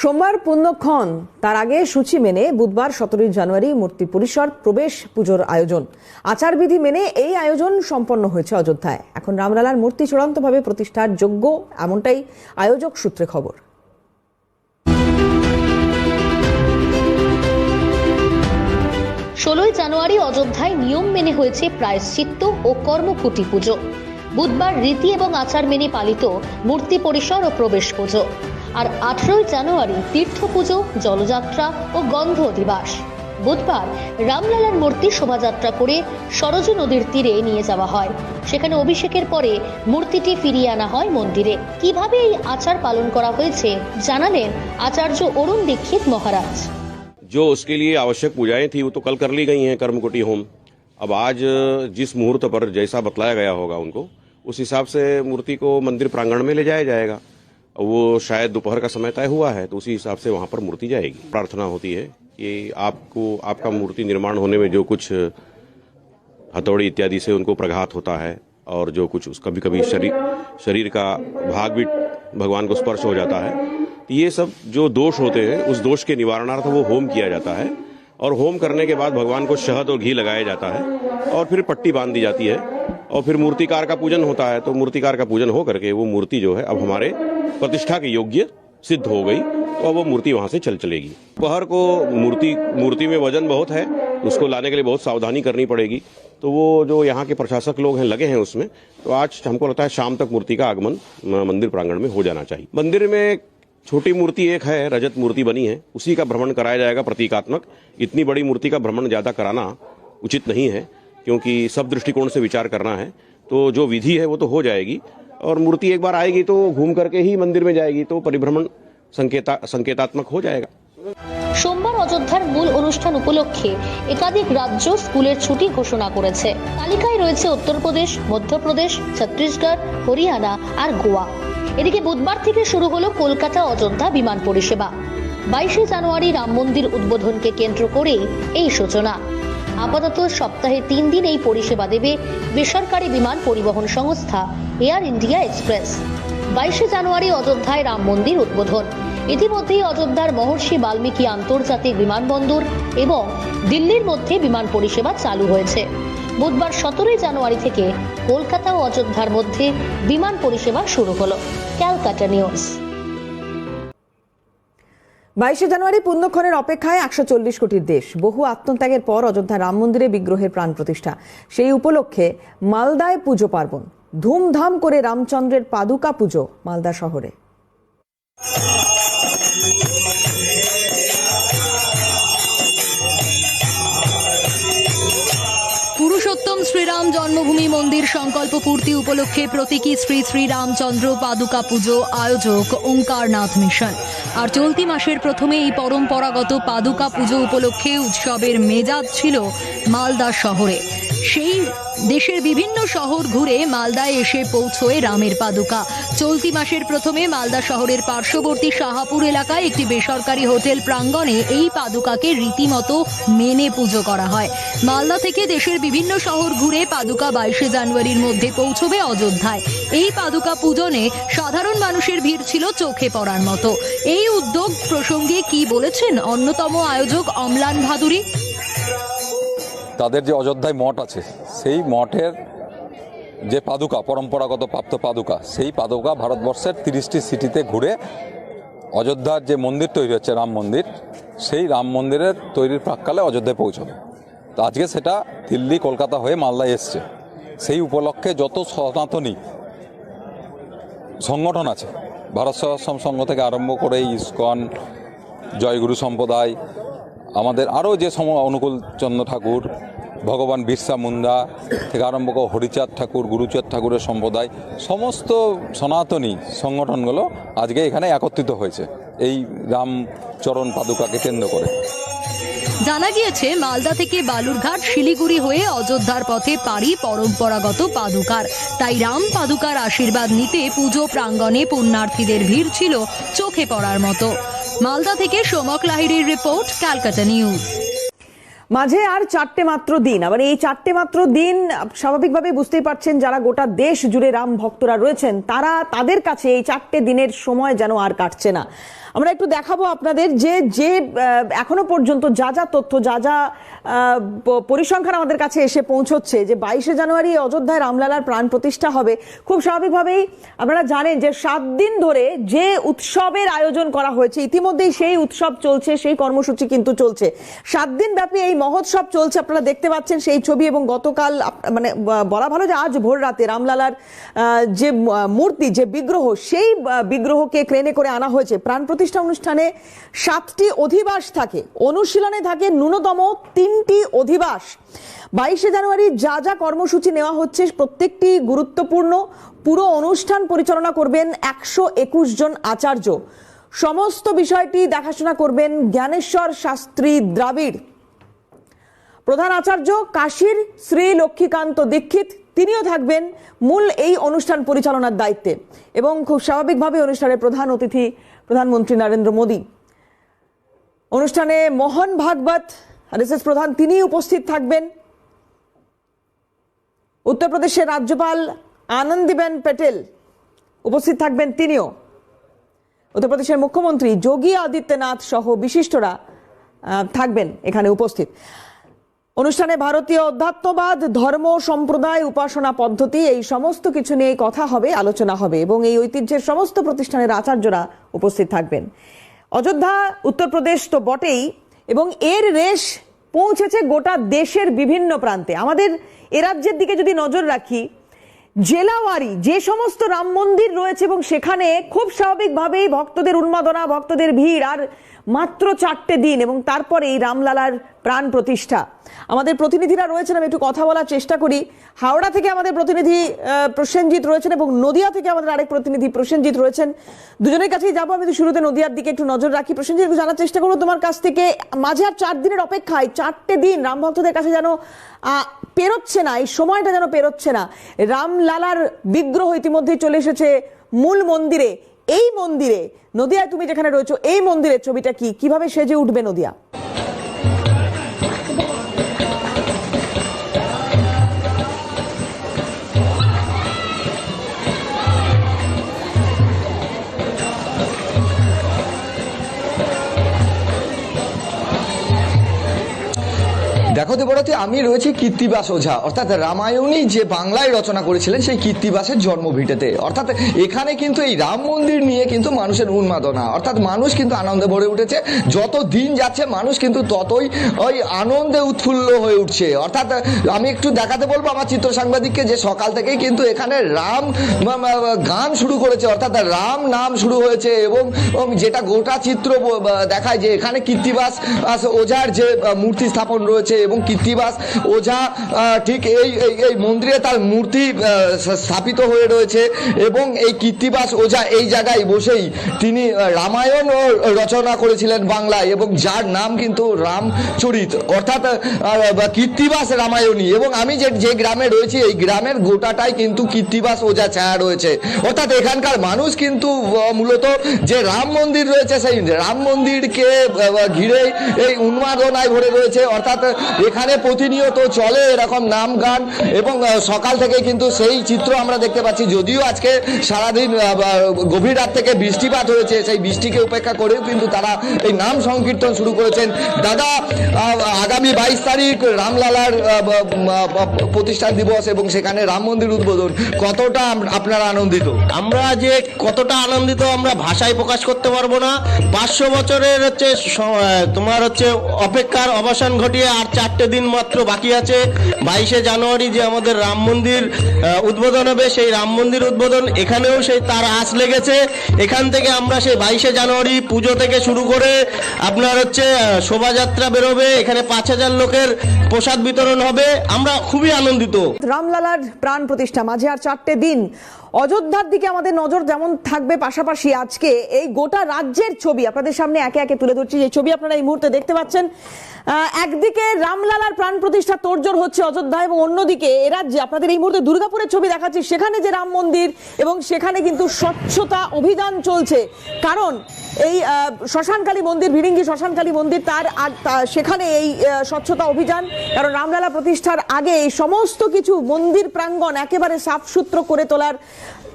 সোমবার পুণ্যক্ষণ, তার আগে সূচি মেনে বুধবার 17 জানুয়ারি মূর্তি পরিসর প্রবেশ পুজোর আয়োজন। আচারবিধি মেনে এই আয়োজন সম্পন্ন হয়েছে অযোধ্যায়। এখন রামলালার মূর্তি চূড়ান্তভাবে প্রতিষ্ঠার যোগ্য, এমনটাই আয়োজক সূত্রে খবর। 16 জানুয়ারি অযোধ্যায় নিয়ম মেনে হয়েছে প্রায়শ্চিত্ত ও কর্মকুটি পুজো। বুধবার রীতি এবং আচার মেনে পালিত মূর্তি পরিসর ও প্রবেশ পুজো। আর 18 জানুয়ারি তীর্থ পুজো, জলযাত্রা ও গন্ধ দিবস। বুধবার রামলালার মূর্তি শোভাযাত্রা করে সরজু নদীর তীরে নিয়ে যাওয়া হয়। সেখানে অভিষেকের পরে মূর্তিটি ফিরিয়ে আনা হয় মন্দিরে। কিভাবে এই আচার পালন করা হয়েছে জানালেন আচার্য অরুণ দীক্ষিত মহারাজ। जो उसके लिए आवश्यक पूजाएं थी वो तो कल कर ली गई हैं, कर्मकुटी होम। अब आज जिस मुहूर्त पर जैसा बतलाया गया होगा उनको, उस हिसाब से मूर्ति को मंदिर प्रांगण में ले जाया जाएगा। वो शायद दोपहर का समय तय हुआ है, तो उसी हिसाब से वहां पर मूर्ति जाएगी। प्रार्थना होती है कि आपका मूर्ति निर्माण होने में जो कुछ हथौड़ी इत्यादि से उनको प्रघात होता है और जो कुछ कभी कभी शरीर का भाग भी भगवान को स्पर्श हो जाता है, ये सब जो दोष होते हैं उस दोष के निवारणार्थ वो होम किया जाता है। और होम करने के बाद भगवान को शहद और घी लगाया जाता है और फिर पट्टी बांध दी जाती है और फिर मूर्तिकार का पूजन होता है। तो मूर्तिकार का पूजन हो करके वो मूर्ति जो है अब हमारे प्रतिष्ठा के योग्य सिद्ध हो गई, तो अब वो मूर्ति वहां से चलेगी। दोपहर को मूर्ति में वजन बहुत है, उसको लाने के लिए बहुत सावधानी करनी पड़ेगी। तो वो जो यहाँ के प्रशासक लोग हैं लगे हैं उसमें, तो आज हमको लगता है शाम तक मूर्ति का आगमन मंदिर प्रांगण में हो जाना चाहिए। मंदिर में छोटी मूर्ति एक है, रजत मूर्ति बनी है, उसी का भ्रमण कराया जाएगा प्रतीकात्मक। इतनी बड़ी मूर्ति का भ्रमण ज्यादा कराना उचित नहीं है, क्योंकि सब दृष्टिकोण से विचार करना है। तो जो विधि है वो तो हो जाएगी और मूर्ति एक बार आएगी तो घूम करके ही मंदिर में जाएगी, तो परिभ्रमण संकेतात्मक हो जाएगा। সোমবার অযোধ্যার মূল অনুষ্ঠান উপলক্ষে একাধিক রাজ্য স্কুলের ছুটি ঘোষণা করেছে। তালিকায় রয়েছে উত্তরপ্রদেশ, মধ্যপ্রদেশ, ছত্তিশগড়, হরিয়ানা আর গোয়া। এদিকে বুধবার থেকে শুরু হলো কলকাতা অযোধ্যা বিমান পরিষেবা। 22 জানুয়ারি রাম মন্দির উদ্বোধনকে কেন্দ্র করে এই সূচনা। আপাতত সপ্তাহে 3 দিন এই পরিষেবা দেবে বেসরকারি বিমান পরিবহন সংস্থা এয়ার ইন্ডিয়া এক্সপ্রেস। 22 জানুয়ারি অযোধ্যায় রাম মন্দির উদ্বোধন। ইতিমধ্যেই অযোধ্যার মহর্ষি বাল্মীকি আন্তর্জাতিক বিমানবন্দর এবং দিল্লির মধ্যে বিমান পরিষেবা চালু হয়েছে। বুধবার 17 জানুয়ারি থেকে কলকাতা ও অযোধ্যার মধ্যে বিমান পরিষেবা শুরু হলো। ক্যালকাটা নিউজ। 22 জানুয়ারি পুণ্যক্ষণের অপেক্ষায় 140 কোটির দেশ। বহু আত্মত্যাগের পর অযোধ্যা রাম মন্দিরে বিগ্রহের প্রাণ প্রতিষ্ঠা। সেই উপলক্ষে মালদায় পুজো পার্বণ। ধুমধাম করে রামচন্দ্রের পাদুকা পুজো মালদা শহরে। পুরুষোত্তম শ্রীরাম জন্মভূমি মন্দির সংকল্প পূর্তি উপলক্ষে প্রতীকী শ্রী শ্রী রামচন্দ্র পাদুকা পুজো আয়োজক ওঙ্কারনাথ মিশন। আর চলতি মাসের প্রথমে এই পরম্পরাগত পাদুকা পুজো উপলক্ষে উৎসবের মেজাজ ছিল মালদা শহরে। সেই দেশের বিভিন্ন শহর ঘুরে মালদায় এসে পৌঁছয় রামের পাদুকা। চলতি মাসের প্রথমে মালদা শহরের পার্শ্ববর্তী শাহাপুর এলাকায় একটি বেসরকারি হোটেল প্রাঙ্গণে এই পাদুকাকে রীতিমতো মেনে পুজো করা হয়। মালদা থেকে দেশের বিভিন্ন শহর ঘুরে পাদুকা 22 জানুয়ারির মধ্যে পৌঁছবে অযোধ্যায়। এই পাদুকা পূজনে সাধারণ মানুষের ভিড় ছিল চোখে পড়ার মতো। এই উদ্যোগ প্রসঙ্গে কি বলেছেন অন্যতম আয়োজক অম্লান ভাদুরী। তাদের যে অযোধ্যায় মঠ আছে, সেই মঠের যে পাদুকা, পরম্পরাগত প্রাপ্ত পাদুকা, সেই পাদুকা ভারতবর্ষের 30টি সিটিতে ঘুরে অযোধ্যার যে মন্দির তৈরি হচ্ছে রাম মন্দির, সেই রাম মন্দিরের তৈরির প্রাক্কালে অযোধ্যায় পৌঁছবে। তো আজকে সেটা দিল্লি, কলকাতা হয়ে মালদায় এসছে। সেই উপলক্ষে যত সনাতনী সংগঠন আছে, ভারত সেবাশ্রম সংঘ থেকে আরম্ভ করে ইসকন, জয়গুরু সম্প্রদায়, আমাদের আরও যে অনুকূল চন্দ্র ঠাকুর, ভগবান বিরসা মুন্ডা থেকে আরম্ভ করে হরিচাঁদ ঠাকুর, গুরুচাঁদ ঠাকুরের সম্প্রদায়, সমস্ত সনাতনী সংগঠনগুলো আজকে এখানে একত্রিত হয়েছে এই রামচরণ পাদুকাকে কেন্দ্র করে। জানা গিয়েছে মালদা থেকে বালুরঘাট, শিলিগুড়ি হয়ে অযোধ্যার পথে পাড়ি পরম্পরাগত পাদুকার। তাই রাম পাদুকার আশীর্বাদ নিতে পুজো প্রাঙ্গণে পুণ্যার্থীদের ভিড় ছিল চোখে পড়ার মতো। মালদা থেকে সোমক লাহিড়ির রিপোর্ট, ক্যালকাটা নিউজ। মাঝে আর 4টে মাত্র দিন। আবার এই 4টে মাত্র দিন স্বাভাবিকভাবে বুঝতেই পারছেন, যারা গোটা দেশ জুড়ে রাম ভক্তরা রয়েছেন তাদের কাছে এই 4টে দিনের সময় যেন আর কাটছে না। আমরা একটু দেখাবো আপনাদের যে যে এখনো পর্যন্ত যা যা তথ্য যা যা পরিসংখ্যান আমাদের কাছে এসে পৌঁছচ্ছে যে 22শে জানুয়ারি অযোধ্যায় রামলালার প্রাণ প্রতিষ্ঠা হবে। খুব স্বাভাবিকভাবেই আপনারা জানেন যে 7 দিন ধরে যে উৎসবের আয়োজন করা হয়েছে ইতিমধ্যেই সেই উৎসব চলছে, সেই কর্মসূচি কিন্তু চলছে। 7 দিন ব্যাপী এই মহোৎসব চলছে, আপনারা দেখতে পাচ্ছেন সেই ছবি। এবং গতকাল মানে বলা ভালো যে আজ ভোর রাতে রামলালার যে মূর্তি, যে বিগ্রহ, সেই বিগ্রহকে ক্রেনে করে আনা হয়েছে। প্রাণ প্রতিষ্ঠা অনুষ্ঠানে 7টি অধিবাস থাকে, অনুশীলনে থাকে ন্যূনতম 3টি অধিবাস। 22শে জানুয়ারি যা যা কর্মসূচি নেওয়া হচ্ছে প্রত্যেকটি গুরুত্বপূর্ণ। পুরো অনুষ্ঠান পরিচালনা করবেন 121 জন আচার্য। সমস্ত বিষয়টি দেখাশোনা করবেন জ্ঞানেশ্বর শাস্ত্রী দ্রাবিড়। প্রধান আচার্য কাশীর শ্রী লক্ষ্মীকান্ত দীক্ষিত, তিনিও থাকবেন মূল এই অনুষ্ঠান পরিচালনার দায়িত্বে। এবং খুব স্বাভাবিকভাবে অনুষ্ঠানের প্রধান অতিথি প্রধানমন্ত্রী নরেন্দ্র মোদী। অনুষ্ঠানে মোহন ভাগবত আরএসএস প্রধান, তিনি উপস্থিত থাকবেন। উত্তরপ্রদেশের রাজ্যপাল আনন্দীবেন প্যাটেল উপস্থিত থাকবেন, তিনিও। উত্তরপ্রদেশের মুখ্যমন্ত্রী যোগী আদিত্যনাথ সহ বিশিষ্টরা থাকবেন এখানে উপস্থিত। অনুষ্ঠানে ভারতীয় অধ্যাত্মবাদ, ধর্ম, সম্প্রদায়, উপাসনা পদ্ধতি, এই সমস্ত কিছু নিয়ে কথা হবে, আলোচনা হবে। এবং এই ঐতিহ্যের সমস্ত প্রতিষ্ঠানের আচার্যরা উপস্থিত থাকবেন। অযোধ্যা উত্তরপ্রদেশ তো বটেই, এবং এর রেশ পৌঁছেছে গোটা দেশের বিভিন্ন প্রান্তে। আমাদের এ রাজ্যের দিকে যদি নজর রাখি, জেলাওয়ারি যে সমস্ত রাম মন্দির রয়েছে এবং সেখানে খুব স্বাভাবিকভাবেই ভক্তদের উন্মাদনা, ভক্তদের ভিড়। আর মাত্র 4টে দিন এবং তারপরেই রামলালার প্রাণ প্রতিষ্ঠা। আমাদের প্রতিনিধিরা রয়েছেন, আমি একটু কথা বলার চেষ্টা করি। হাওড়া থেকে আমাদের প্রতিনিধি প্রসেনজিৎ রয়েছেন এবং নদিয়া থেকে আমাদের আরেক প্রতিনিধি প্রসেনজিৎ রয়েছেন। দুজনের কাছেই যাবো। আমি তো শুরুতে নদিয়ার দিকে একটু নজর রাখি। প্রসেনজিৎ, একটু জানার চেষ্টা করবো তোমার কাছ থেকে, মাঝে আর 4 দিনের অপেক্ষায় 4টে দিন রাম ভক্তদের কাছে যেন পেরোচ্ছে না, এই সময়টা যেন পেরোচ্ছে না। রামলালার বিগ্রহ ইতিমধ্যেই চলে এসেছে মূল মন্দিরে। এই মন্দিরে, নদিয়ায় তুমি যেখানে রয়েছো, এই মন্দিরের ছবিটা কি, কিভাবে সেজে উঠবে নদিয়া? দেখো দেবরতী, আমি রয়েছি কীর্তিবাস ওঝা, অর্থাৎ রামায়ণী যে বাংলায় রচনা করেছিলেন সেই কীর্তিবাসের জন্মভিটেতে। অর্থাৎ এখানে কিন্তু এই রাম মন্দির নিয়ে কিন্তু মানুষের উন্মাদনা, অর্থাৎ মানুষ কিন্তু আনন্দে ভরে উঠেছে। যত দিন যাচ্ছে মানুষ কিন্তু ততই ওই আনন্দে উৎফুল্ল হয়ে উঠছে। অর্থাৎ আমি একটু দেখাতে বলবো আমার চিত্র সাংবাদিককে যে সকাল থেকেই কিন্তু এখানে রাম গান শুরু করেছে, অর্থাৎ রাম নাম শুরু হয়েছে। এবং যেটা গোটা চিত্র দেখায় যে এখানে কীর্তিবাস ওঝার যে মূর্তি স্থাপন রয়েছে এবং কীর্তিবাস ওঝা ঠিক এই মন্দিরে তার মূর্তি স্থাপিত হয়ে রয়েছে। এবং এই কীর্তিবাস ওঝা এই জায়গায় বসেই তিনি রামায়ণ রচনা করেছিলেন বাংলায়, এবং যার নাম কিন্তু রামচরিত, অর্থাৎ কীর্তিবাস রামায়ণী। এবং আমি যে গ্রামে রয়েছি এই গ্রামের গোটাটাই কিন্তু কীর্তিবাস ওঝা ছায়া রয়েছে। অর্থাৎ এখানকার মানুষ কিন্তু মূলত যে রাম মন্দির রয়েছে সেই রাম মন্দিরকে ঘিরে এই উন্মাদনায় ভরে রয়েছে। অর্থাৎ এখানে প্রতিনিয়ত চলে এরকম নাম গান, এবং সকাল থেকে কিন্তু সেই চিত্র আমরা দেখতে পাচ্ছি। যদিও আজকে সারাদিন গভীর রাত থেকে বৃষ্টিপাত হয়েছে, সেই বৃষ্টিকে উপেক্ষা করেও কিন্তু তারা এই নাম সংকীর্তন শুরু করেছেন। দাদা, আগামী 22 তারিখ রামলালার প্রতিষ্ঠান দিবস এবং সেখানে রাম মন্দির উদ্বোধন, কতটা আপনারা আনন্দিত? আমরা যে কতটা আনন্দিত আমরা ভাষায় প্রকাশ করতে পারবো না। 500 বছরের তোমার অপেক্ষার অবসান ঘটিয়ে আর 4টে দিন মাত্র বাকি আছে। 22শে জানুয়ারি যে আমাদের রাম মন্দির উদ্বোধন হবে, সেই রাম মন্দির উদ্বোধন এখানেও সেই তার আঁচ লেগেছে। এখান থেকে আমরা সেই 22শে জানুয়ারি পুজো থেকে শুরু করে আপনার শোভাযাত্রা বেরোবে, এখানে 5000 লোকের প্রসাদ বিতরণ হবে। আমরা খুবই আনন্দিত। রামলালার প্রাণ প্রতিষ্ঠা, মাঝে আর 4টে দিন। অযোধ্যার দিকে আমাদের নজর যেমন থাকবে, পাশাপাশি আজকে এই গোটা রাজ্যের ছবি আপনাদের সামনে একে একে তুলে ধরছি। যে ছবি আপনারা এই মুহূর্তে দেখতে পাচ্ছেন, একদিকে রামলালার প্রাণ প্রতিষ্ঠা তোড়জোড় হচ্ছে অযোধ্যা, এবং অন্যদিকে এ রাজ্যে আপনাদের এই মুহূর্তে দুর্গাপুরের ছবি দেখাচ্ছি, সেখানে যে রাম মন্দির, এবং সেখানে কিন্তু স্বচ্ছতা অভিযান চলছে। কারণ এই শ্মশানকালী মন্দির, ভিড়িঙ্গি শ্মশানকালী মন্দির, সেখানে এই স্বচ্ছতা অভিযান। কারণ রামলালা প্রতিষ্ঠার আগে এই সমস্ত কিছু মন্দির প্রাঙ্গণ একেবারে সাফসুতরো করে তোলার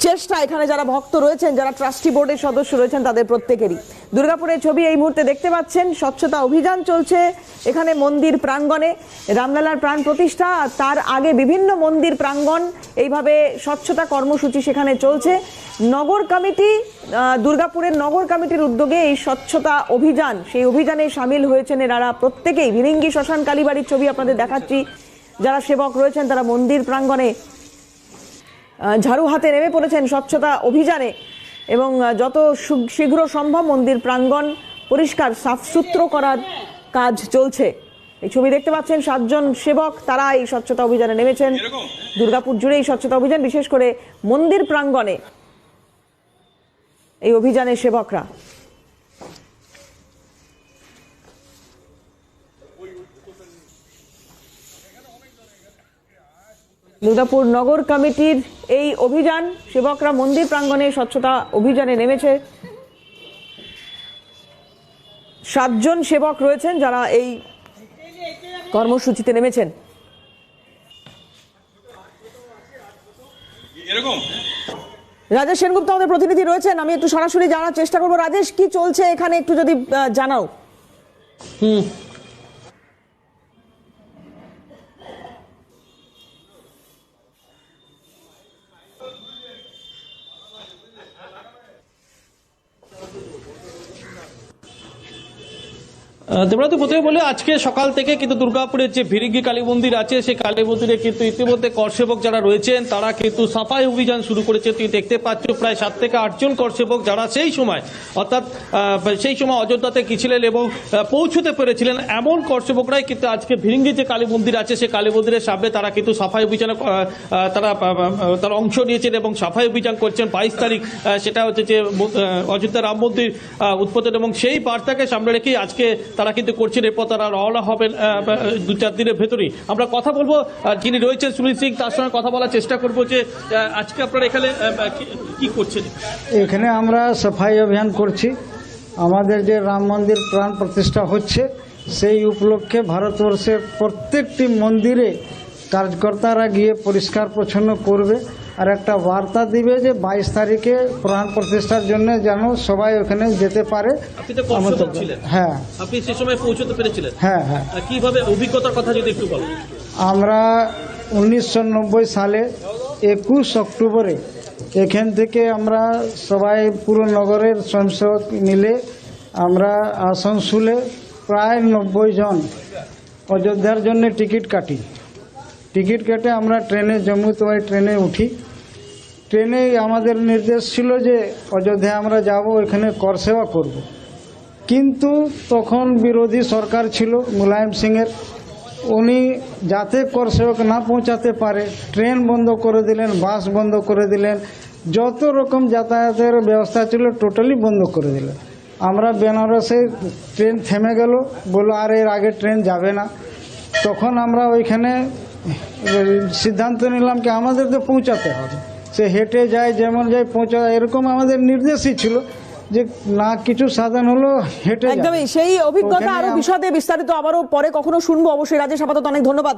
চেষ্টা এখানে যারা ভক্ত রয়েছেন, যারা ট্রাস্টি বোর্ডের সদস্য রয়েছেন, তাদের প্রত্যেকেরই। দুর্গাপুরের ছবি এই মুহূর্তে দেখতে পাচ্ছেন। স্বচ্ছতা অভিযান চলছে এখানে মন্দির প্রাঙ্গণে। রামলালার প্রাণ প্রতিষ্ঠা, তার আগে বিভিন্ন মন্দির প্রাঙ্গণ এইভাবে স্বচ্ছতা কর্মসূচি সেখানে চলছে। নগর কমিটি, দুর্গাপুরের নগর কমিটির উদ্যোগে এই স্বচ্ছতা অভিযান, সেই অভিযানে সামিল হয়েছেন এনারা প্রত্যেকেই। ভিরিঙ্গি শ্মশান কালীবাড়ির ছবি আপনাদের দেখাচ্ছি। যারা সেবক রয়েছেন তারা মন্দির প্রাঙ্গণে ঝাড়ু হাতে নেমে পড়েছেন স্বচ্ছতা অভিযানে, এবং যত শীঘ্র সম্ভব মন্দির প্রাঙ্গণ পরিষ্কার সাফসুত্র করার কাজ চলছে। এই ছবি দেখতে পাচ্ছেন, 7 জন সেবক তারা এই স্বচ্ছতা অভিযানে নেমেছেন। দুর্গাপুর জুড়ে এই স্বচ্ছতা অভিযান, বিশেষ করে মন্দির প্রাঙ্গণে এই অভিযানের সেবকরা। দুর্গাপুর নগর কমিটির এই অভিযান, সেবকরা মন্দির প্রাঙ্গণে স্বচ্ছতা অভিযানে নেমেছে। 7 জন সেবক রয়েছেন যারা এই কর্মসূচিতে নেমেছেন। রাজেশ সেনগুপ্ত আমাদের প্রতিনিধি রয়েছেন, আমি একটু সরাসরি জানার চেষ্টা করবো। রাজেশ, কি চলছে এখানে একটু যদি জানাও। দেবরাতে প্রথমে বলে আজকে সকাল থেকে কিন্তু দুর্গাপুরের যে ভিরিঙ্গি কালী মন্দির আছে সেই কালী মন্দিরে কিন্তু ইতিমধ্যে করসেবক যারা রয়েছেন তারা কিন্তু সাফাই অভিযান শুরু করেছে। তুমি দেখতে পাচ্ছ প্রায় 7 থেকে 8 জন করসেবক যারা সেই সময় অর্থাৎ সেই সময় অযোধ্যাতে গিয়েছিলেন এবং পৌঁছতে পেরেছিলেন এমন করসেবকরাই কিন্তু আজকে ভিরিঙ্গি যে কালী মন্দির আছে সেই কালী মন্দিরের সামনে তারা কিন্তু সাফাই অভিযানে তারা অংশ নিয়েছেন এবং সাফাই অভিযান করছেন। 22 তারিখ সেটা হচ্ছে যে অযোধ্যা রাম মন্দির উদ্বোধন, এবং সেই বার্তাকে সামনে রেখেই আজকে তারা কিন্তু করছেন। এরপর তারা রওনা হবেন 2-4 দিনের ভেতরেই। আমরা কথা বলবো যিনি রয়েছেন সুনীল সিং, তার সঙ্গে কথা বলার চেষ্টা করবো যে আজকে আপনারা এখানে কি করছেন। এখানে আমরা সাফাই অভিযান করছি। আমাদের যে রাম মন্দির প্রাণ প্রতিষ্ঠা হচ্ছে সেই উপলক্ষে ভারতবর্ষের প্রত্যেকটি মন্দিরে কার্যকর্তারা গিয়ে পরিষ্কার পরিচ্ছন্ন করবে আর একটা বার্তা দিবে যে 22 তারিখে প্রাণ প্রতিষ্ঠার জন্য যেন সবাই ওখানে যেতে পারে। আপনি তো করসেবক ছিলেন, হ্যাঁ, আপনি সেই সময় পৌঁছতে পেরেছিলেন? হ্যাঁ হ্যাঁ। কিভাবে অভিজ্ঞতার কথা যদি একটু বলেন। আমরা 1990 সালে 21 অক্টোবরে এখান থেকে আমরা সবাই পুরো নগরের স্বয়ংসেবক মিলে আমরা আসানসোলে প্রায় 90 জন অযোধ্যার জন্য টিকিট কাটি। টিকিট কেটে আমরা ট্রেনে, জম্মু তাওয়াই ট্রেনে উঠি। ট্রেনে আমাদের নির্দেশ ছিল যে অযোধ্যায় আমরা যাব, ওইখানে কর সেবা করব। কিন্তু তখন বিরোধী সরকার ছিল মুলায়ম সিংয়ের, উনি যাতে কর সেবক না পৌঁছাতে পারে ট্রেন বন্ধ করে দিলেন, বাস বন্ধ করে দিলেন, যত রকম যাতায়াতের ব্যবস্থা ছিল টোটালি বন্ধ করে দিলেন। আমরা বেনারসে ট্রেন থেমে গেল, বললো আর এর আগে ট্রেন যাবে না। তখন আমরা ওইখানে সিদ্ধান্ত নিলাম কি আমাদের তো পৌঁছাতে হবে, সে হেঁটে যায় যেমন যায় পৌঁছা, এরকম আমাদের নির্দেশই ছিল যে না কিছু সাধন হলো হেঁটে। একদমই সেই অভিজ্ঞতা আরো বিশদে বিস্তারিত আবারও পরে কখনো শুনবো অবশ্যই। রাজেশ, আপাতত অনেক ধন্যবাদ।